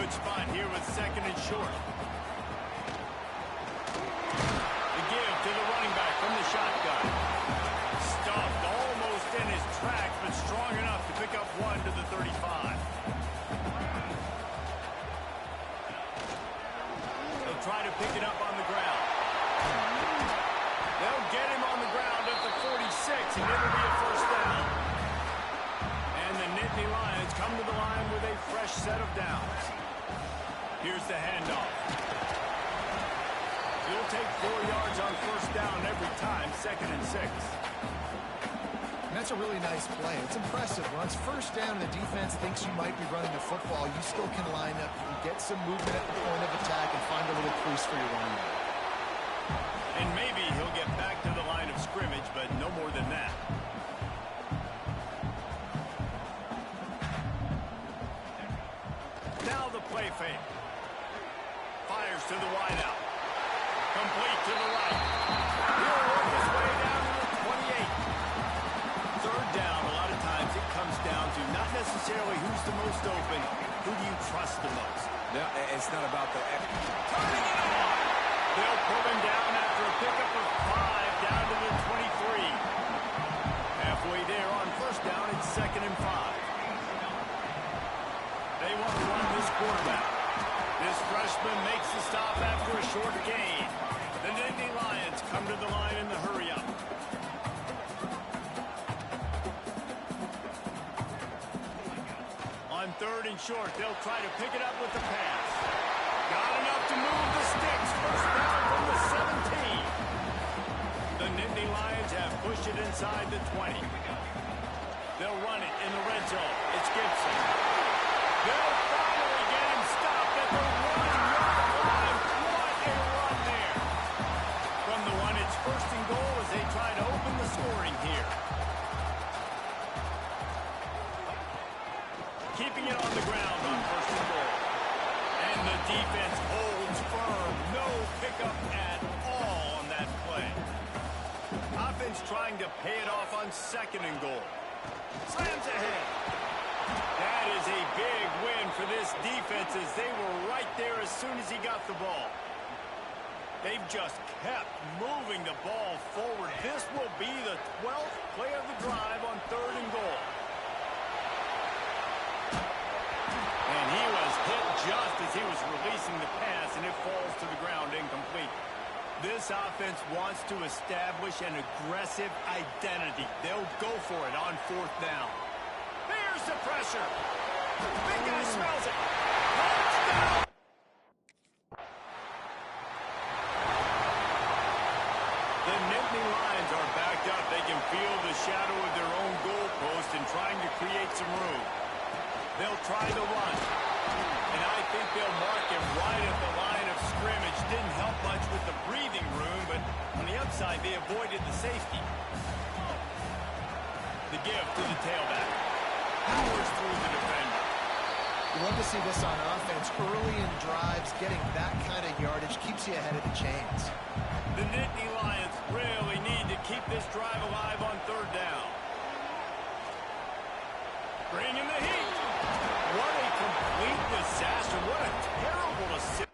good spot here with second and short. The give to the running back from the shotgun. Stuffed almost in his tracks, but strong enough to pick up one to the 35. They'll try to pick it up on the ground. They'll get him on the ground at the 46, and it'll be a first down. And the Nittany Lions come to the line with a fresh set of downs. Here's the handoff. He'll take 4 yards on first down every time, second and 6. And that's a really nice play. It's impressive. When it's first down and the defense thinks you might be running the football, you still can line up and get some movement at the point of attack and find a little crease for your running back. And maybe he'll get back to the line of scrimmage, but no more than that. Now the play fake. Fires to the wideout. Complete to the right. He'll work his way down to the 28. Third down, a lot of times it comes down to not necessarily who's the most open, who do you trust the most? No, it's not about the... Turning it on. They'll pull him down after a pickup of 5 down to the 23. Halfway there on first down, it's second and 5. They want to run this quarterback. This freshman makes the stop after a short gain. The Nittany Lions come to the line in the hurry-up. On third and short, they'll try to pick it up with the pass. Got enough to move the sticks. First down from the 17. The Nittany Lions have pushed it inside the 20. They'll run it in the red zone. It's Gibson. They'll finally get him stopped at the 1-yard line. What a run there. From the 1, it's first and goal as they try to open the scoring here. Keeping it on the ground on first and goal. And the defense holds firm. No pickup at all on that play. Offense trying to pay it off on second and goal. Slams ahead. That is a big win for this defense as they were right there as soon as he got the ball. They've just kept moving the ball forward. This will be the 12th play of the drive on third and goal. And he was hit just as he was releasing the pass, and it falls to the ground incomplete. This offense wants to establish an aggressive identity. They'll go for it on fourth down. There's the pressure. Big guy smells it. Touchdown! The Nittany Lions are backed up. They can feel the shadow of their own goalpost and trying to create some room. They'll try the run. And I think they'll mark him right at the line of scrimmage. Didn't help much with the breathing room, but on the outside, they avoided the safety. The give to the tailback. Powers through the defender. You love to see this on offense. Early in drives, getting that kind of yardage keeps you ahead of the chains. The Nittany Lions really need to keep this drive alive on third down. Bringing the heat. What a complete disaster. What a terrible decision.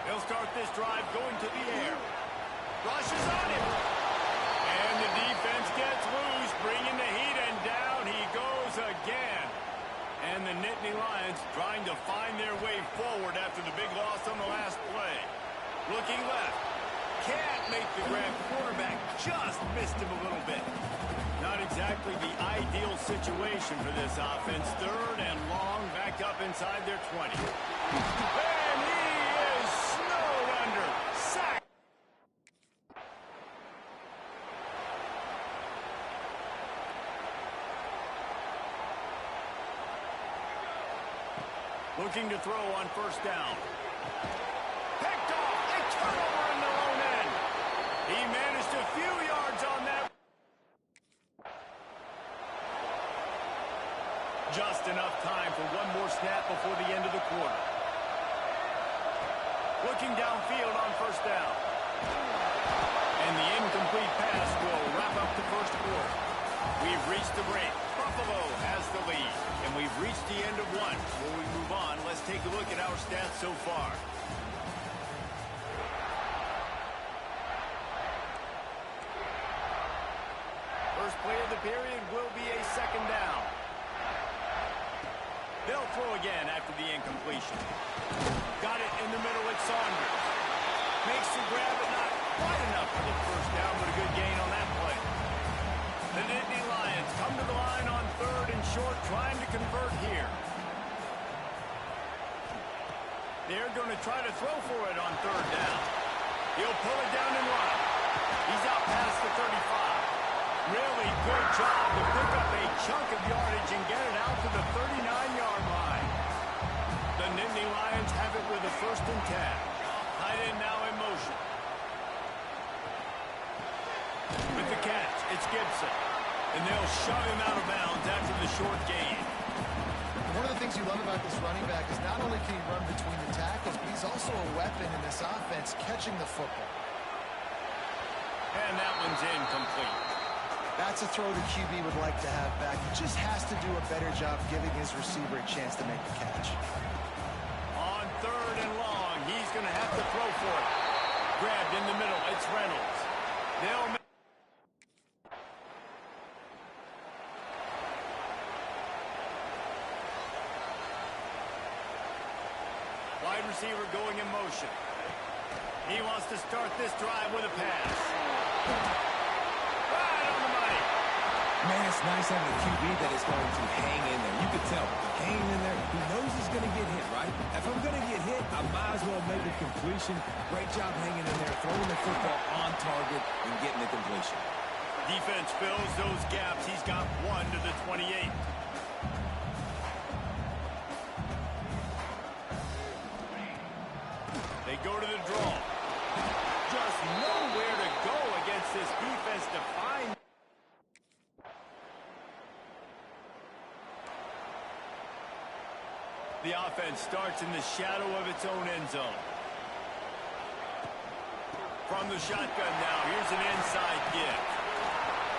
They'll start this drive going to the air. Rushes on him. And the defense gets loose, bringing the heat, and down he goes again. And the Nittany Lions trying to find their way forward after the big loss on the last play. Looking left. Can't make the grab. Quarterback just missed him a little bit. Not exactly the ideal situation for this offense. Third and long, back up inside their 20. And he is snowed under. Sack. Looking to throw on first down. Picked off. A turnover in their own end. He managed a few yards on that. Just enough time for one more snap before the end of the quarter. Looking downfield on first down. take a look at our stats so far. First play of the period will be a second down. They'll throw again after the incompletion. Got it in the middle with Saunders. Makes the grab, but not quite enough for the first down, but a good gain on that play. The Nittany Lions come to the line on third and short, trying to convert here. They're going to try to throw for it on third down. He'll pull it down and run. He's out past the 35. Really good job to pick up a chunk of yardage and get it out to the 39-yard line. The Nittany Lions have it with a 1st and 10. Tight end now in motion. With the catch, it's Gibson. And they'll shove him out of bounds after the short gain. One of the things you love about this running back is not only can he run between the tackles, but he's also a weapon in this offense catching the football. And that one's incomplete. That's a throw the QB would like to have back. He just has to do a better job giving his receiver a chance to make the catch. On third and long, he's going to have to throw for it. Grabbed in the middle, it's Reynolds. They'll make wide receiver going in motion. He wants to start this drive with a pass. Right on the money. Man, it's nice having a QB that is going to hang in there. You can tell, hanging in there, he knows he's going to get hit, right? If I'm going to get hit, I might as well make a completion. Great job hanging in there, throwing the football on target and getting the completion. Defense fills those gaps. He's got one to the 28. They go to the draw. Just nowhere to go against this defense to find. The offense starts in the shadow of its own end zone. From the shotgun now, here's an inside gift.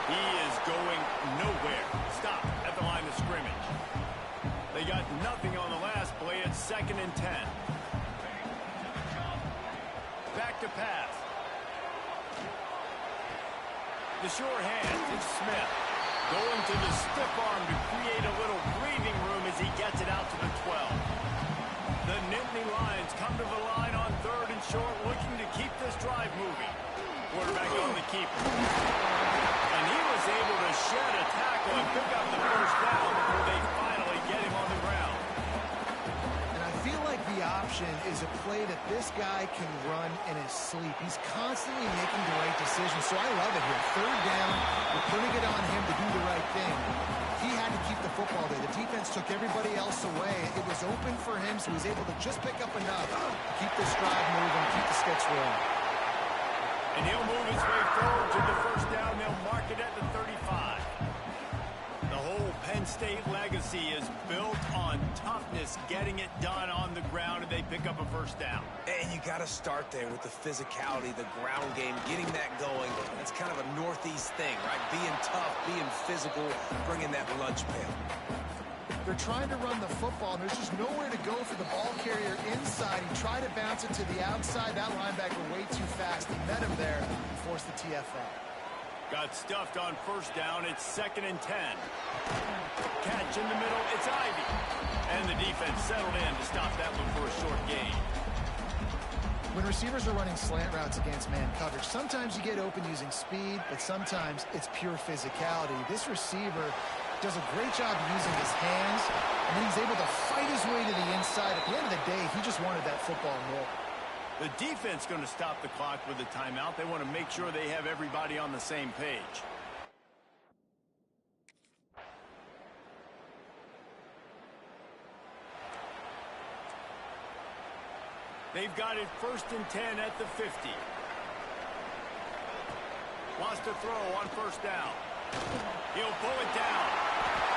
He is going nowhere. Stop at the line of scrimmage. They got nothing on the last play. It's 2nd and 10. Back to pass. The sure hand, it's Smith. Going to the stiff arm to create a little breathing room as he gets it out to the 12. The Nittany Lions come to the line on third and short, looking to keep this drive moving. Quarterback on the keeper. And he was able to shed a tackle and pick up the first down before they finally get him on the ground. And I feel like the option is a play that this guy can run in his sleep. He's constantly making the right decision, so I love it here. Third down, we're putting it on him to do the right thing. He had to keep the football there. The defense took everybody else away. It was open for him, so he was able to just pick up enough to keep this drive moving, keep the sticks rolling. And he'll move his way forward to the first down. They'll mark it at the 35. The whole Penn State legacy is built on toughness, getting it done on the ground, and they pick up a first down. And you got to start there with the physicality, the ground game, getting that going. It's kind of a Northeast thing, right? Being tough, being physical, bringing that lunch pail. They're trying to run the football, and there's just nowhere to go for the ball carrier inside. He tried to bounce it to the outside. That linebacker way too fast. He met him there and forced the TFL. Got stuffed on first down. It's 2nd and 10. Catch in the middle. It's Ivy. And the defense settled in to stop that one for a short gain. When receivers are running slant routes against man coverage, sometimes you get open using speed, but sometimes it's pure physicality. This receiver does a great job using his hands, and then he's able to fight his way to the inside. At the end of the day, he just wanted that football roll. The defense going to stop the clock with a timeout. They want to make sure they have everybody on the same page. They've got it 1st and 10 at the 50. Wants to throw on first down. He'll pull it down,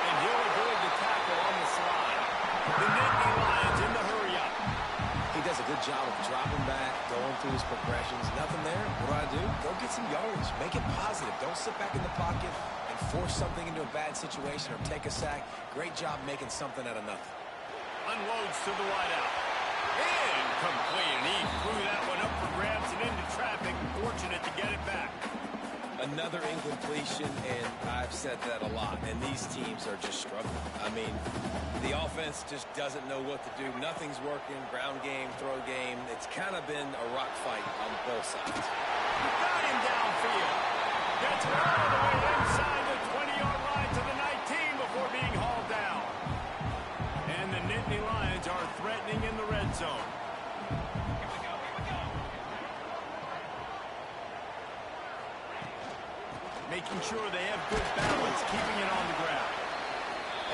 and he'll avoid the tackle on the slide. The Nittany Lions in the hurry-up. He does a good job of dropping back, going through his progressions. Nothing there. What do? Go get some yardage. Make it positive. Don't sit back in the pocket and force something into a bad situation or take a sack. Great job making something out of nothing. Unloads to the wideout. Incomplete, and he threw that one up for grabs and into traffic. Fortunate to get it back. Another incompletion, and I've said that a lot, and these teams are just struggling. I mean, the offense just doesn't know what to do. Nothing's working. Ground game, throw game. It's kind of been a rock fight on both sides. Got him downfield. Gets it all the way inside the 20-yard line to the 19 before being hauled down. And the Nittany Lions are threatening in the red zone. Making sure they have good balance, keeping it on the ground.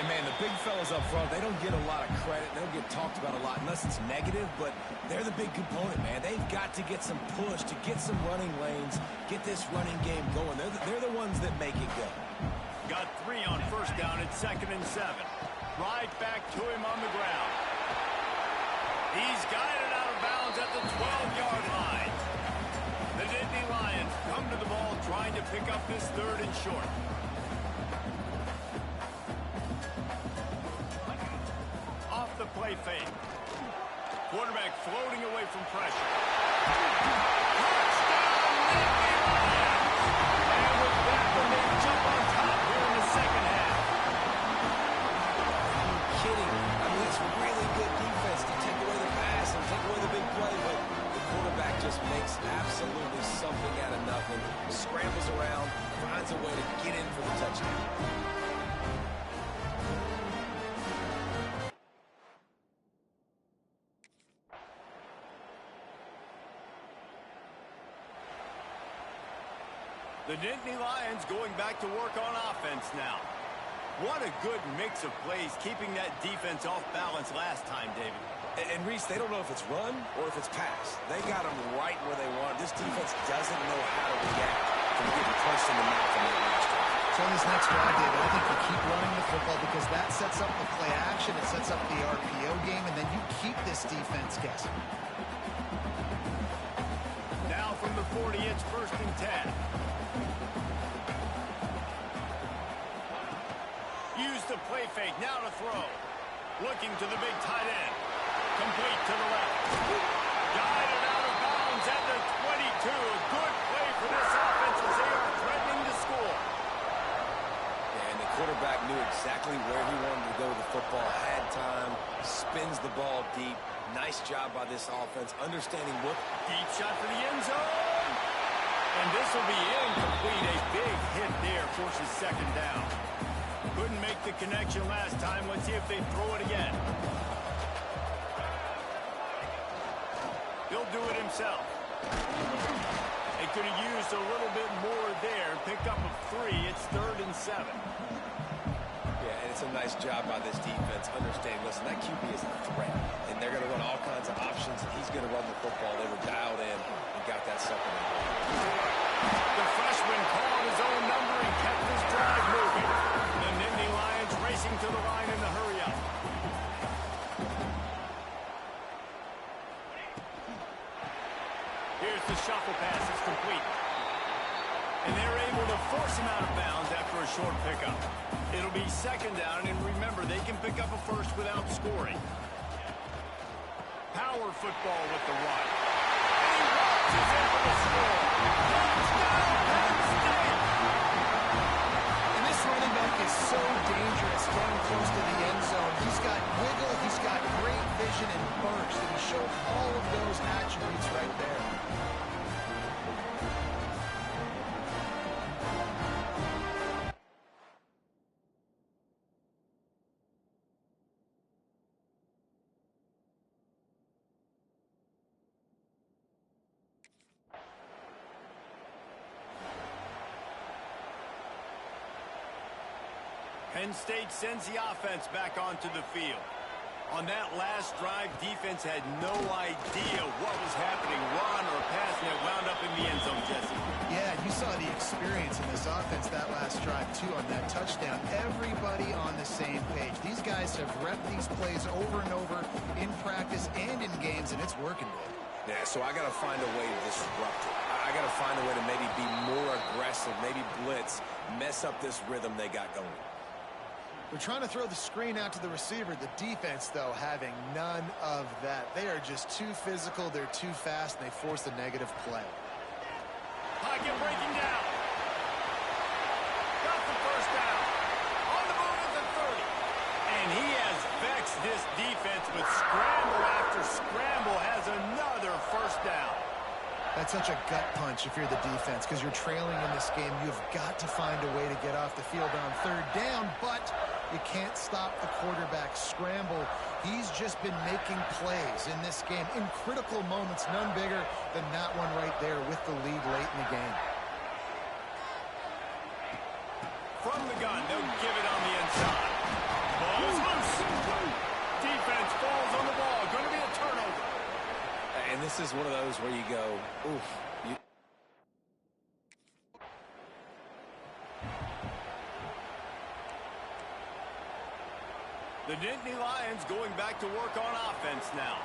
And, man, the big fellas up front, they don't get a lot of credit. They don't get talked about a lot unless it's negative, but they're the big component, man. They've got to get some push, to get some running lanes, get this running game going. They're the ones that make it go. Got 3 on first down at 2nd and 7. Right back to him on the ground. He's guided out of bounds at the 12-yard line. The Nittany Lions come to the ball trying to pick up this 3rd and short. Off the play fake. Quarterback floating away from pressure. Touchdown, Nittany Lions! And with that one, they jump on top here in the second half. Are you kidding? I mean, that's really good defense to take away the pass and take away the big play, but the quarterback just makes absolutely something out of nothing, scrambles around, finds a way to get in for the touchdown. The Nittany Lions going back to work on offense now. What a good mix of plays, keeping that defense off balance last time, David. And Reese, they don't know if it's run or if it's pass. They got them right where they want. This defense doesn't know how to react from getting punched in the mouth in that last drive. So in this next drive, David, I think you keep running the football because that sets up the play action, it sets up the RPO game, and then you keep this defense guessing. Now from the 40, it's 1st and 10. Use the play fake, now to throw. Looking to the big tight end. Complete to the left. Guided out of bounds at the 22. Good play for this offense as they are threatening to score. And the quarterback knew exactly where he wanted to go with the football, had time, spins the ball deep. Nice job by this offense, understanding what. Deep shot for the end zone. And this will be incomplete. A big hit there forces 2nd down. Couldn't make the connection last time. Let's see if they throw it again. He'll do it himself. They could have used a little bit more there. Pick up a 3. It's 3rd and 7. Yeah, and it's a nice job by this defense. Understanding, listen, that QB is a threat. And they're going to run all kinds of options, and he's going to run the football. They were dialed in and got that 2nd down. The freshman called his own number and kept this drive moving. The Nittany Lions racing to the line in the hurry-up. Here's the shuffle pass. It's complete. And they're able to force him out of bounds after a short pickup. It'll be 2nd down, and remember, they can pick up a 1st without scoring. Power football with the run. And he launches in for the score. Touchdown, Penn State! And this running back is so dangerous getting close to the end zone. He's got wiggle, he's got great vision and burst, and he showed all of those attributes right there. Penn State sends the offense back onto the field. On that last drive, defense had no idea what was happening. Run or pass, and it wound up in the end zone, Jesse. Yeah, you saw the experience in this offense that last drive, too, on that touchdown. Everybody on the same page. These guys have repped these plays over and over in practice and in games, and it's working good. Yeah, so I got to find a way to disrupt it. I got to find a way to maybe be more aggressive, maybe blitz, mess up this rhythm they got going. They're trying to throw the screen out to the receiver. The defense, though, having none of that. They are just too physical. They're too fast, and they force a negative play. Pocket breaking down. Got the first down. On the move at the 30. And he has vexed this defense with scramble after scramble. Has another first down. That's such a gut punch if you're the defense, because you're trailing in this game. You've got to find a way to get off the field on third down, but you can't stop the quarterback scramble. He's just been making plays in this game in critical moments, none bigger than that one right there with the lead late in the game. From the gun, they'll give it on the inside. Ball's loose. Defense falls on the ball. Going to be a turnover. And this is one of those where you go, oof. The Nittany Lions going back to work on offense now.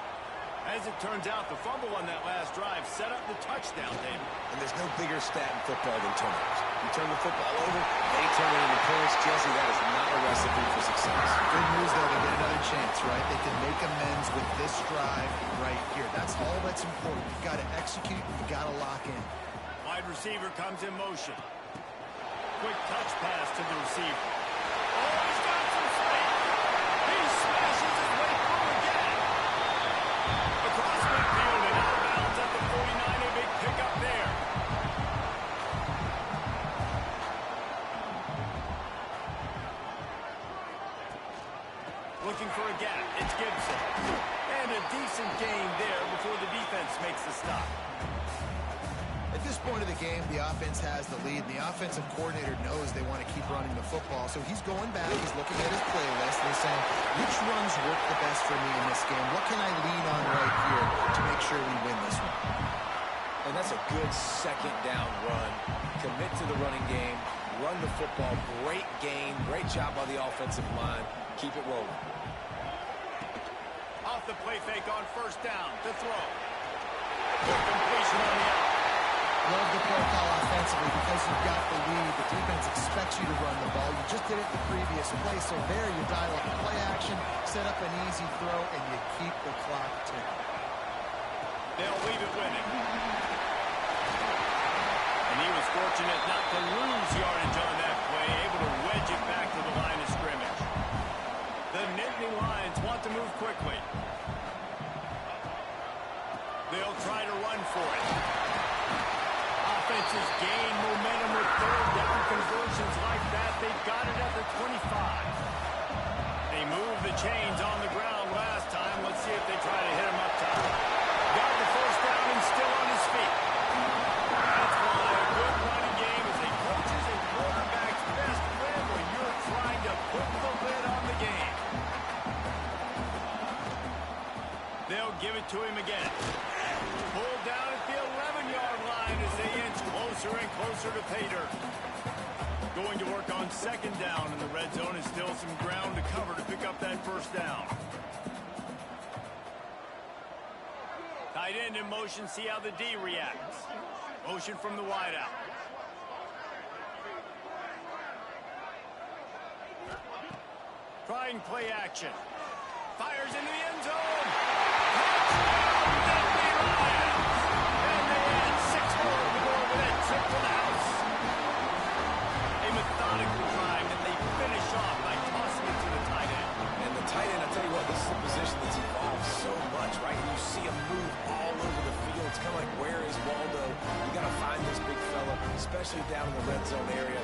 As it turns out, the fumble on that last drive set up the touchdown, David. And there's no bigger stat in football than turnovers. You turn the football over, they turn it into points. Jesse, that is not a recipe for success. Good news, though, they get another chance, right? They can make amends with this drive right here. That's all that's important. You've got to execute, you've got to lock in. Wide receiver comes in motion. Quick touch pass to the receiver. Oh, he's got some space. He smashes his way through again. Across midfield and out of bounds at the 49. A big pickup there. Looking for a gap. It's Gibson. And a decent gain there before the defense makes the stop. At this point of the game, the offense has the lead. The offensive coordinator knows they want to keep running the football, so he's going back. He's looking at his playlist, and he's saying, which runs work the best for me in this game? What can I lean on right here to make sure we win this one? And that's a good second down run. Commit to the running game. Run the football. Great game. Great job by the offensive line. Keep it rolling. Off the play fake on first down to throw. Good completion on the out. Love the play call offensively because you've got the lead. The defense expects you to run the ball. You just did it the previous play, so there you dial up the play action, set up an easy throw, and you keep the clock ticking. They'll leave it with him. And he was fortunate not to lose yardage on that play, able to wedge it back to the line of scrimmage. The Nittany Lions want to move quickly. They'll try to run for it. Offenses gain momentum with third down conversions like that. They've got it at the 25. They moved the chains on the ground last time. Let's see if they try to hit him up top. Got the first down and still on his feet. That's why a good running game is a coach's and quarterback's best friend when you're trying to put the lid on the game. They'll give it to him again. Pulled down at the 11-yard line as they inch closer and closer to pay dirt. Going to work on second down in the red zone is still some ground to cover to pick up that first down. Tight end in motion, see how the D reacts. Motion from the wideout. Trying play action. Fires into the end zone. Methodical drive that they finish off by tossing it to the tight end. And the tight end, I tell you what, this is a position that's evolved so much, right? And you see him move all over the field. It's kind of like, where is Waldo? You got to find this big fella, especially down in the red zone area.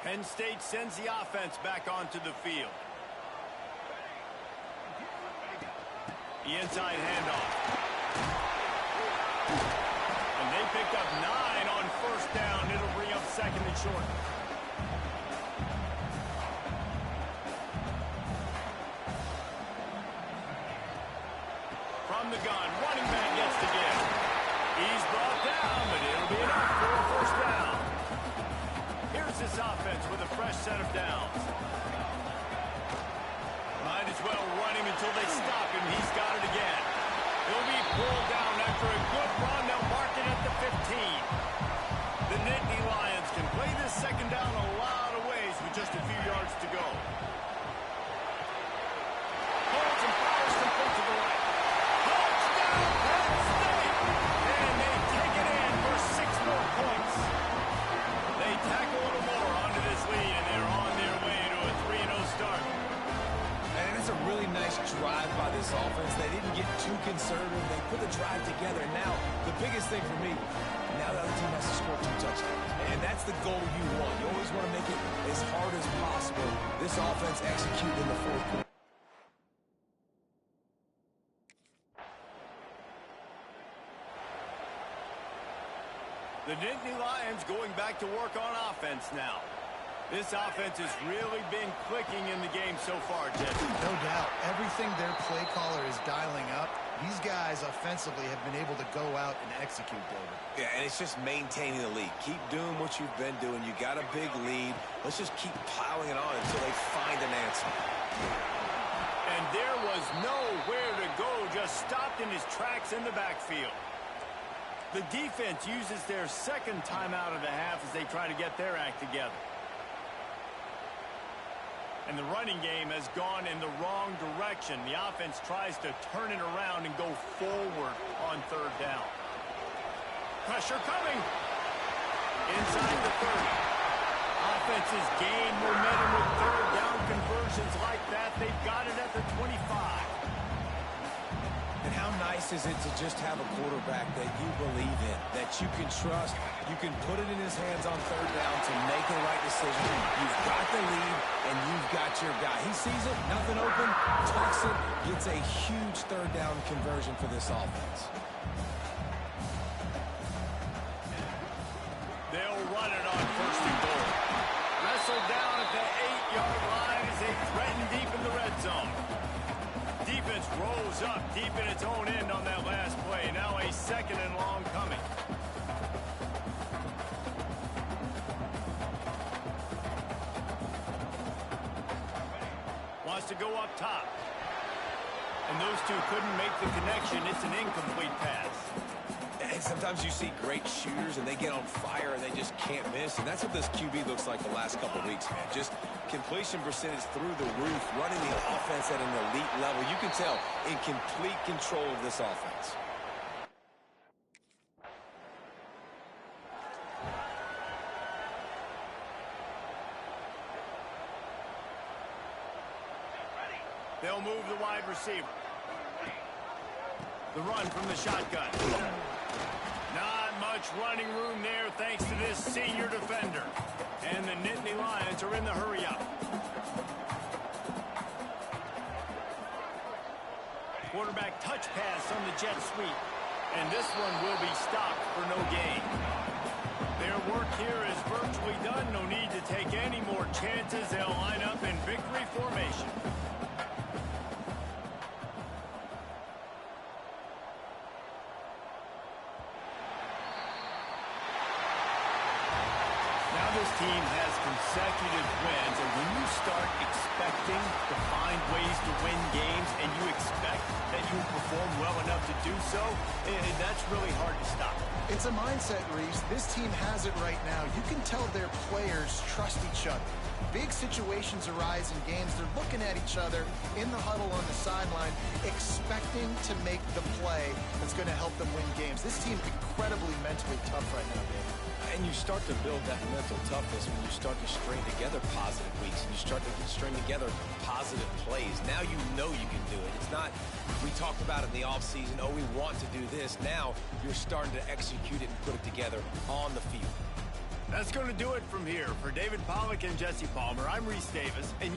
Penn State sends the offense back onto the field. The inside handoff. And they picked up 9 on first down. It'll bring up second and short. From the gun, running back gets the give. He's brought down, but it'll be enough for a first down. Here's this offense with a fresh set of downs. Might as well run him until they stop him. He's got it again. He'll be pulled down after a good run. They'll mark it at the 15. The Nittany Lions can play this second down a lot of ways with just a few yards to go. Holds and fires complete to the right. Touchdown, Penn State! And they take it in for 6 more points. They tack a little more onto this lead, and they're on their way to a 3-0 start. And it's a really nice drive by this offense. They didn't get too conservative. They put the drive together. And now, the biggest thing for me, now the other team has to score 2 touchdowns. And that's the goal you want. You always want to make it as hard as possible. This offense executed in the fourth quarter. The Nittany Lions going back to work on offense now. This offense has really been clicking in the game so far, Jesse. No doubt. Everything their play caller is dialing up, these guys offensively have been able to go out and execute, David. Yeah, and it's just maintaining the lead. Keep doing what you've been doing. You got a big lead. Let's just keep plowing it on until they find an answer. And there was nowhere to go, just stopped in his tracks in the backfield. The defense uses their second timeout of the half as they try to get their act together. And the running game has gone in the wrong direction. The offense tries to turn it around and go forward on 3rd down. Pressure coming. Inside the 30. Offenses gain momentum with 3rd down conversions like that. They've got it at the 25. And how nice is it to just have a quarterback that you believe in, that you can trust, you can put it in his hands on 3rd down to make the right decision. You've got the lead, and you've got your guy. He sees it, nothing open, tucks it, gets a huge 3rd down conversion for this offense. They'll run it on 1st and goal. Wrestled down at the 8-yard line as they threaten deep in the red zone. Defense rolls up deep in its own end on that last play. Now a 2nd and long coming. Wants to go up top. And those two couldn't make the connection. It's an incomplete pass. And sometimes you see great shooters and they get on fire and they just can't miss. And that's what this QB looks like the last couple of weeks, man. Just completion percentage through the roof, running the offense at an elite level. You can tell in complete control of this offense. They'll move the wide receiver. The run from the shotgun. Not much running room there thanks to this senior defender. And the Nittany Lions are in the hurry-up. Quarterback touch pass on the jet sweep. And this one will be stopped for no gain. Their work here is virtually done. No need to take any more chances. They'll line up in victory formation. This team has consecutive wins, and when you start expecting to find ways to win games and you expect that you perform well enough to do so, that's really hard to stop. It's a mindset, Reese. This team has it right now. You can tell their players trust each other. Big situations arise in games. They're looking at each other in the huddle on the sideline, expecting to make the play that's going to help them win games. This team's incredibly mentally tough right now, Dave. And you start to build that mental toughness when you start to string together positive weeks and you start to string together positive plays. Now you know you can do it. It's not, we talked about it in the offseason, oh, we want to do this. Now you're starting to execute it and put it together on the field. That's going to do it from here. For David Pollack and Jesse Palmer, I'm Reese Davis. And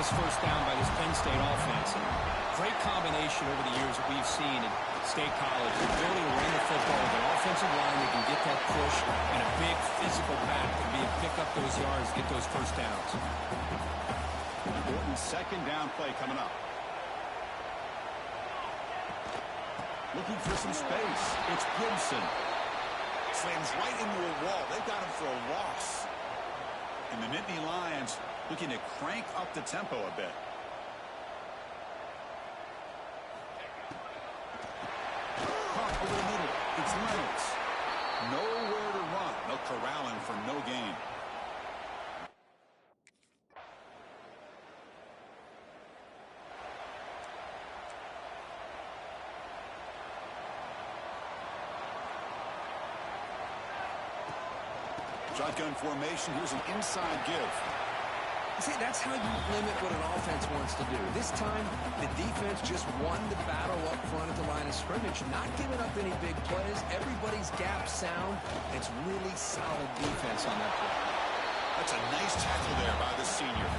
this first down by this Penn State offense. Great combination over the years that we've seen in State College. The ability to run the football with an offensive line that can get that push and a big physical back that can pick up those yards, get those first downs. Important second down play coming up. Looking for some space. It's Gibson. Slams right into a wall. They've got him for a loss. And the Nittany Lions looking to crank up the tempo a bit. Caught over the middle. It's Reynolds. Nowhere to run. No corralling for no gain. Shotgun formation. Here's an inside give. See, that's how you limit what an offense wants to do. This time, the defense just won the battle up front at the line of scrimmage, not giving up any big plays. Everybody's gap sound. It's really solid defense on that play. That's a nice tackle there by the senior.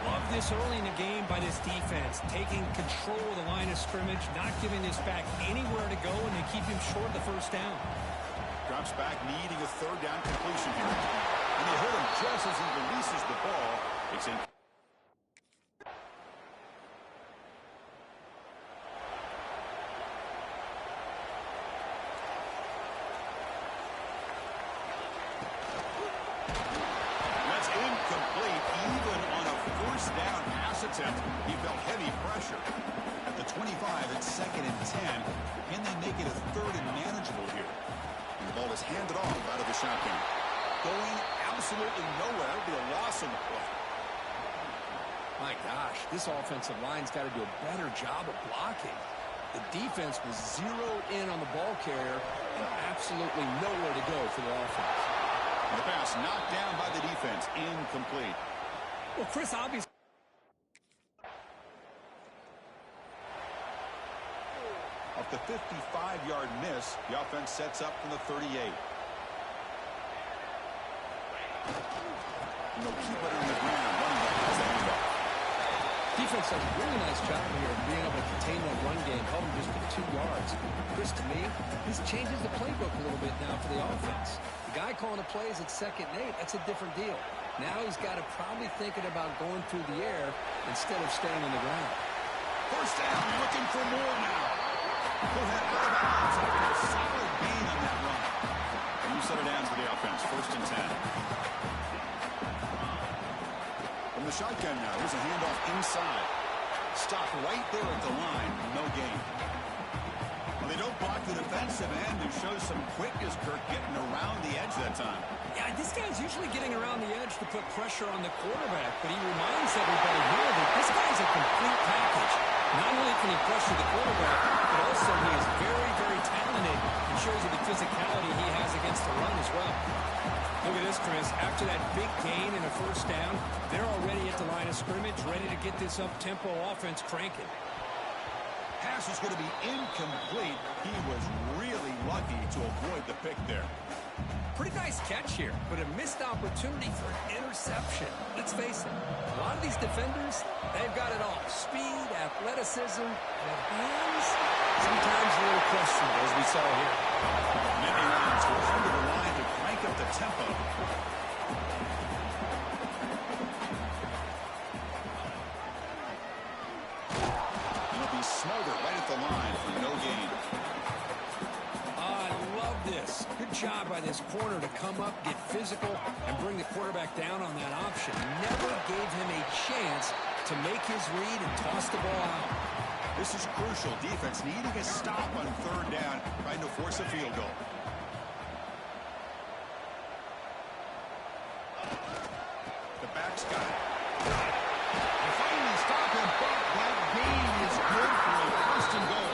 Love this early in the game by this defense, taking control of the line of scrimmage, not giving this back anywhere to go, and they keep him short of the first down. Drops back, needing a third down completion here. And they hit him just as he releases the ball. It's in. That's incomplete. Even on a first down pass attempt, he felt heavy pressure. At the 25, it's 2nd and 10. Can they make it a 3rd and manageable here? And the ball is handed off out of the shotgun. Going absolutely nowhere. It'll be a loss on the play. My gosh, this offensive line's got to do a better job of blocking. The defense was zeroed in on the ball carrier and absolutely nowhere to go for the offense. And the pass knocked down by the defense. Incomplete. Well, Chris, obviously. Off the 55-yard miss, the offense sets up from the 38. And they'll keep it on the ground, running back as they hand off. Defense does a really nice job here of being able to contain that run game, held him just for 2 yards. Chris, to me, this changes the playbook a little bit now for the offense. The guy calling the plays at 2nd and 8, that's a different deal. Now he's got to probably thinking about going through the air instead of staying on the ground. First down, looking for more now. Pull that out of bounds after a solid gain on that run. And you set it down for the offense, 1st and 10. From the shotgun now, here's a handoff inside. Stop right there at the line, no gain. Well, they don't block the defensive end, who shows some quickness, Kirk, getting around the edge that time. Yeah, this guy's usually getting around the edge to put pressure on the quarterback, but he reminds everybody here that this guy's a complete package. Not only can he pressure the quarterback, but also he is very, very talented and shows you the physicality he has against the run as well. Look at this, Chris. After that big gain and a first down, they're already at the line of scrimmage, ready to get this up-tempo offense cranking. Pass is going to be incomplete. He was really lucky to avoid the pick there. Pretty nice catch here, but a missed opportunity for an interception. Let's face it, a lot of these defenders, they've got it all. Speed, athleticism, and hands, sometimes a little questionable, as we saw here. Nittany Lions go under the line to crank up the tempo. He'll be smothered right at the line for no gain. I love this. Good job by this corner to come up, get physical, and bring the quarterback down on that option. Never gave him a chance to make his read and toss the ball out. This is crucial. Defense needing a stop on 3rd down, trying to force a field goal. The back's got it. They finally stop him, but that gain is good for a 1st and goal.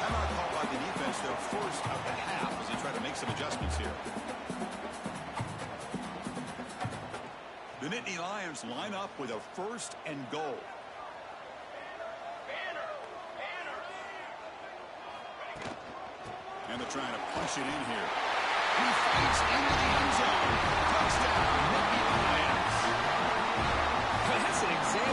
Timeout called by the defense, their 1st of the half, as they try to make some adjustments here. The Nittany Lions line up with a 1st and goal. And they're trying to punch it in here. He fights into the end zone. Touchdown, Nittany Lions. That's an example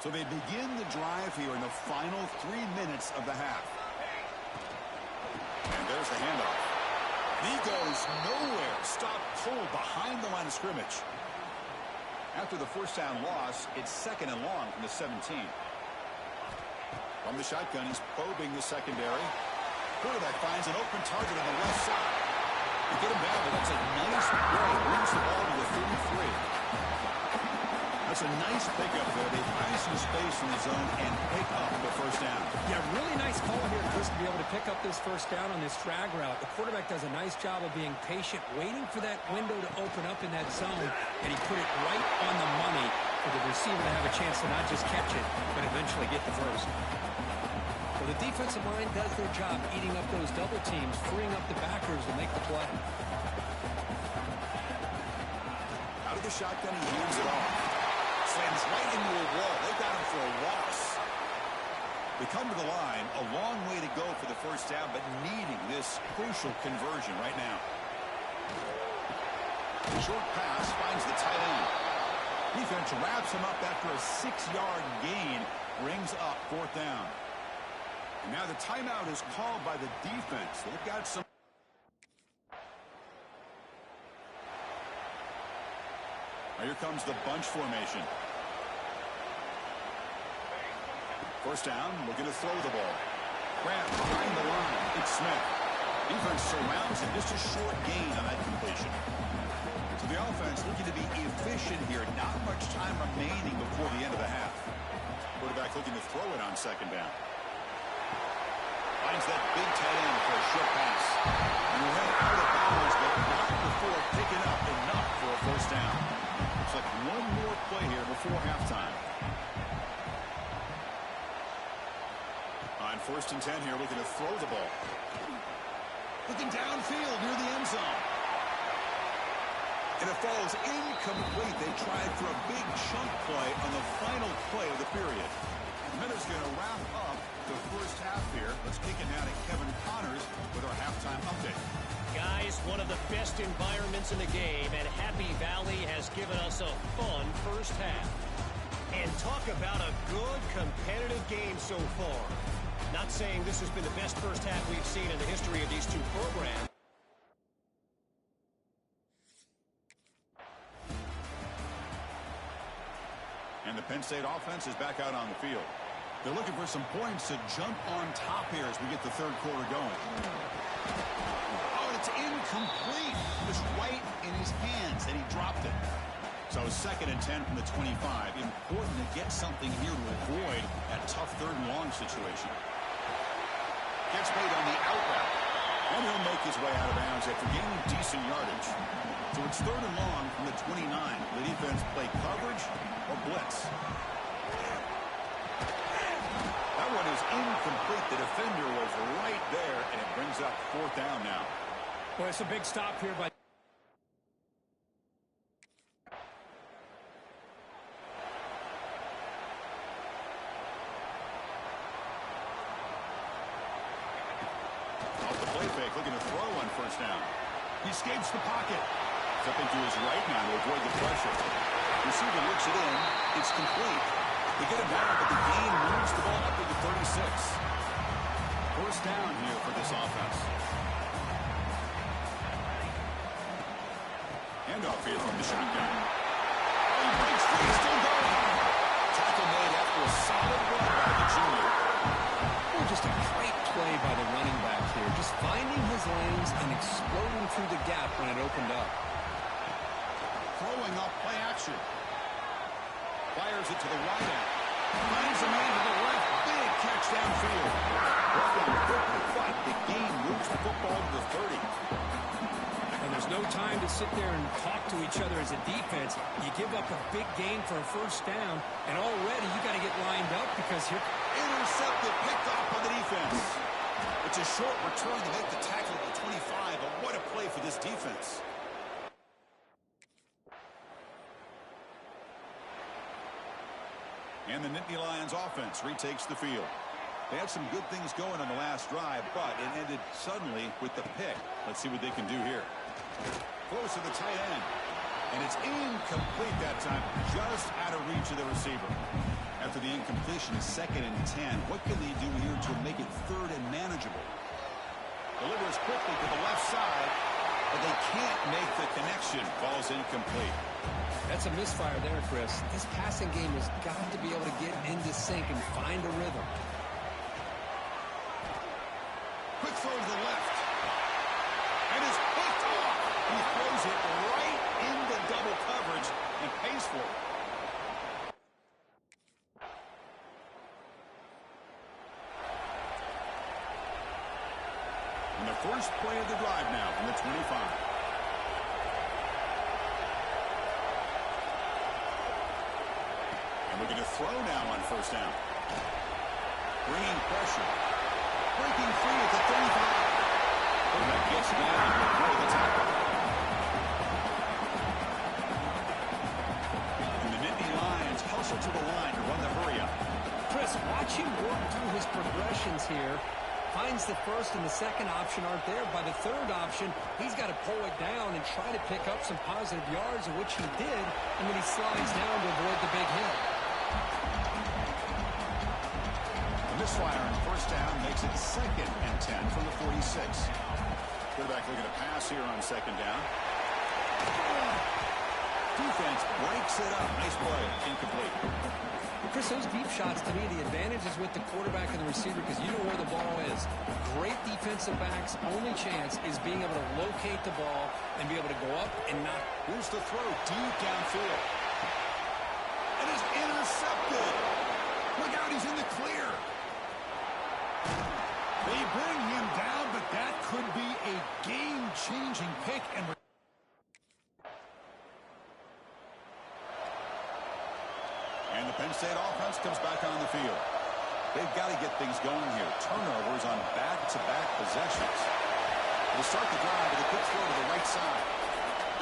So they begin the drive here in the final 3 minutes of the half. And there's the handoff. He goes nowhere. Stop cold behind the line of scrimmage. After the first down loss, it's 2nd and long from the 17. From the shotgun, he's probing the secondary. Quarterback finds an open target on the left side. To get him down, but that's a nice play. Brings the ball to the 33. That's a nice pickup there. They find some space in the zone and pick up the first down. Yeah, really nice call here, Chris, to be able to pick up this first down on this drag route. The quarterback does a nice job of being patient, waiting for that window to open up in that zone, and he put it right on the money for the receiver to have a chance to not just catch it, but eventually get the first. Well, the defensive line does their job eating up those double teams, freeing up the backers to make the play. Out of the shotgun, he hands it off. Slams right into a wall. They got him for a loss. They come to the line. A long way to go for the first down, but needing this crucial conversion right now. Short pass finds the tight end. Defense wraps him up after a 6-yard gain. Brings up 4th down. And now the timeout is called by the defense. They've got some. Now here comes the bunch formation. First down, looking to throw the ball. Grant behind the line. It's Smith. Defense surrounds him. Just a short gain on that completion. So the offense looking to be efficient here. Not much time remaining before the end of the half. Quarterback looking to throw it on 2nd down. Finds that big tight end for a short pass. And he went out of bounds, but not before picking up enough for a first down. Looks like one more play here before halftime. On 1st and 10 here, looking to throw the ball. Looking downfield near the end zone. And it falls incomplete. They tried for a big chunk play on the final play of the period. The minute's going to wrap up the first half here. Let's kick it now to Kevin Connors with our halftime update. Guys, one of the best environments in the game, and Happy Valley has given us a fun first half. And talk about a good competitive game so far. Not saying this has been the best first half we've seen in the history of these two programs. And the Penn State offense is back out on the field. They're looking for some points to jump on top here as we get the third quarter going. Oh, and it's incomplete. It was right in his hands, and he dropped it. So 2nd and 10 from the 25. Important to get something here to avoid that tough 3rd and long situation. Gets made on the out route. And he'll make his way out of bounds after gaining decent yardage. So it's 3rd and long from the 29. The defense play coverage or blitz. That one is incomplete. The defender was right there, and it brings up 4th down now. Well, it's a big stop here by... Off the play fake, looking to throw on 1st down. He escapes the pocket. Stepping to his right now to avoid the pressure. Receiver looks it in. It's complete. They get it back, but the gain moves the ball up to the 36. First down here for this offense. Handoff here from the shotgun. Oh, he breaks free, still going. Tackle made after a solid run by the junior. Oh, just a great play by the running back here. Just finding his lanes and exploding through the gap when it opened up. Throwing up play action. Fires it to the right end. Finds a man to the left. Big catch downfield. Brought down quickly, but the gain moves the football to the 30. And there's no time to sit there and talk to each other as a defense. You give up a big gain for a first down, and already you got to get lined up because you're... Intercepted, picked off by the defense. It's a short return to make the tackle at the 25, but what a play for this defense. And the Nittany Lions offense retakes the field. They had some good things going on the last drive, but it ended suddenly with the pick. Let's see what they can do here. Close to the tight end. And it's incomplete that time, just out of reach of the receiver. After the incompletion, 2nd and 10. What can they do here to make it 3rd and manageable? Delivers quickly to the left side, but they can't make the connection. Ball's incomplete. That's a misfire there, Chris. This passing game has got to be able to get into sync and find a rhythm. Quick throw to the left. And it's picked off. He throws it right into double coverage and pays for it. And the first play of the drive now from the 25. And looking to throw now on 1st down. Bringing pressure. Breaking free at the 35. That gets down and avoid the tackle. And the Nittany Lions hustle to the line to run the hurry up. Chris, watch him work through his progressions here. Finds the 1st and the 2nd option aren't there. By the 3rd option, he's got to pull it down and try to pick up some positive yards, which he did, and then he slides down to avoid the big hit. The misfire on 1st down makes it 2nd and 10 from the 46. Quarterback looking to pass here on 2nd down. Defense breaks it up. Nice play. Incomplete. Chris, those deep shots, to me, the advantage is with the quarterback and the receiver because you know where the ball is. Great defensive backs' only chance is being able to locate the ball and be able to go up and knock. Here's the throw deep downfield. It is intercepted. Look out, he's in the clear. They bring him down, but that could be a game-changing pick. And the Penn State offense comes back on the field. They've got to get things going here. Turnovers on back-to-back possessions. They start the drive with a quick throw to the right side.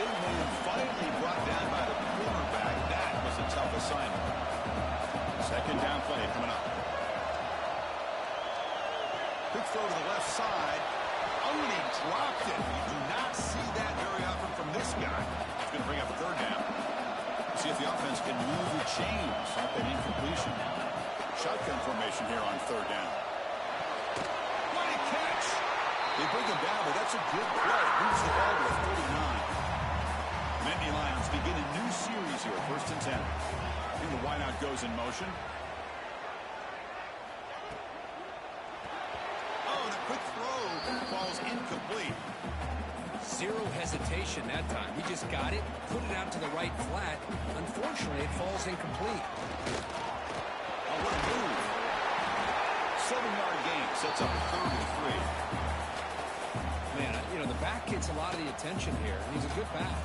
Big man finally brought down by the quarterback. That was a tough assignment. 2nd down play coming up. Quick throw to the left side. Oh, and he dropped it. You do not see that very often from this guy. It's going to bring up a 3rd down. See if the offense can move the chains off that incompletion. Shotgun formation here on 3rd down. What a catch! They bring him down, but that's a good play. Moves the ball to the 49. Nittany Lions begin a new series here, 1st and 10. And the wideout goes in motion. Oh, and a quick throw falls incomplete. Zero hesitation that time. He just got it, put it out to the right flat. Unfortunately, it falls incomplete. Oh, what a move. 7-yard gain sets up 3rd and 3. Man, you know, the back gets a lot of the attention here. He's a good back.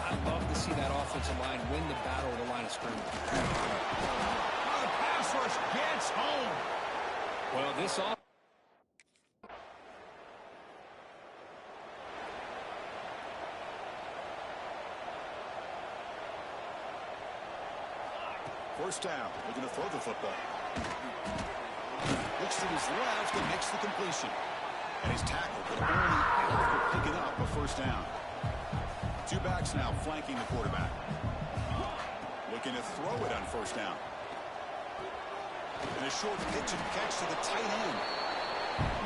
I love to see that offensive line win the battle of the line of scrimmage. Oh, the pass rush gets home. Well, this offense. First down, looking to throw the football. Looks to his left and makes the completion. And he's tackled, but only after picking up a 1st down. 2 backs now flanking the quarterback. Looking to throw it on 1st down. And a short pitch and catch to the tight end.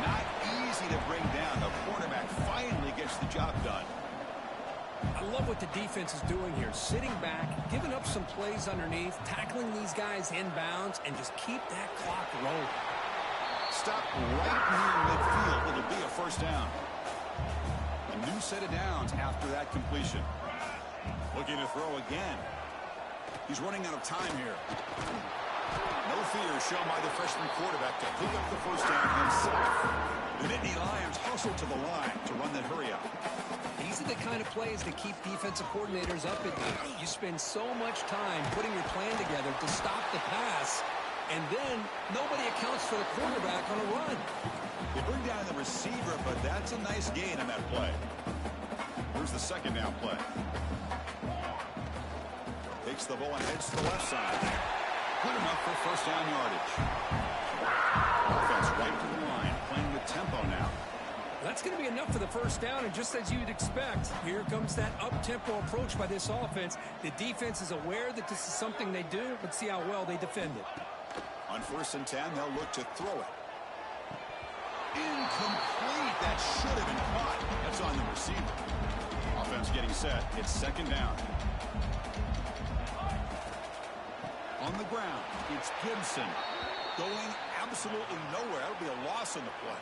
Not easy to bring down. The quarterback finally gets the job done. I love what the defense is doing here. Sitting back, giving up some plays underneath, tackling these guys inbounds, and just keep that clock rolling. Stop right near midfield. It'll be a 1st down. A new set of downs after that completion. Looking to throw again. He's running out of time here. No fear shown by the freshman quarterback to pick up the 1st down himself. The Nittany Lions hustle to the line to run that hurry up. These are the kind of plays that keep defensive coordinators up at night. You spend so much time putting your plan together to stop the pass, and then nobody accounts for the quarterback on a run. They bring down the receiver, but that's a nice gain on that play. Here's the 2nd down play. Takes the ball and heads to the left side. Good enough for 1st down yardage. Offense right to the line, playing with tempo now. That's going to be enough for the first down, and just as you'd expect, here comes that up-tempo approach by this offense. The defense is aware that this is something they do. Let's see how well they defend it. On 1st and 10, they'll look to throw it. Incomplete. That should have been caught. That's on the receiver. Offense getting set. It's 2nd down. On the ground, it's Gibson. Going absolutely nowhere. That'll be a loss on the play.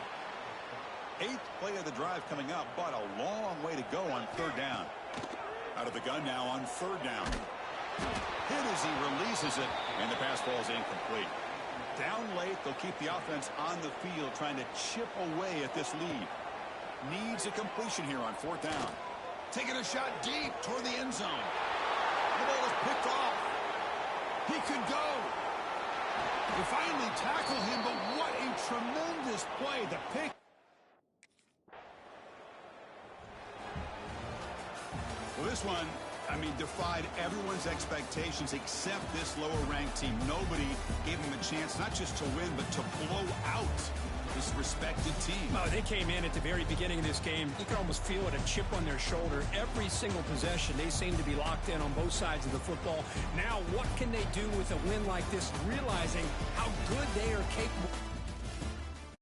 8th play of the drive coming up, but a long way to go on 3rd down. Out of the gun now on 3rd down. Hit as he releases it, and the pass falls incomplete. Down late, they'll keep the offense on the field, trying to chip away at this lead. Needs a completion here on 4th down. Taking a shot deep toward the end zone. The ball is picked off. He could go. They finally tackle him, but what a tremendous play. The pick. Well, this one, I mean, defied everyone's expectations except this lower-ranked team. Nobody gave them a chance not just to win, but to blow out this respected team. Oh, they came in at the very beginning of this game. You could almost feel it, a chip on their shoulder. Every single possession, they seem to be locked in on both sides of the football. Now, what can they do with a win like this, realizing how good they are capable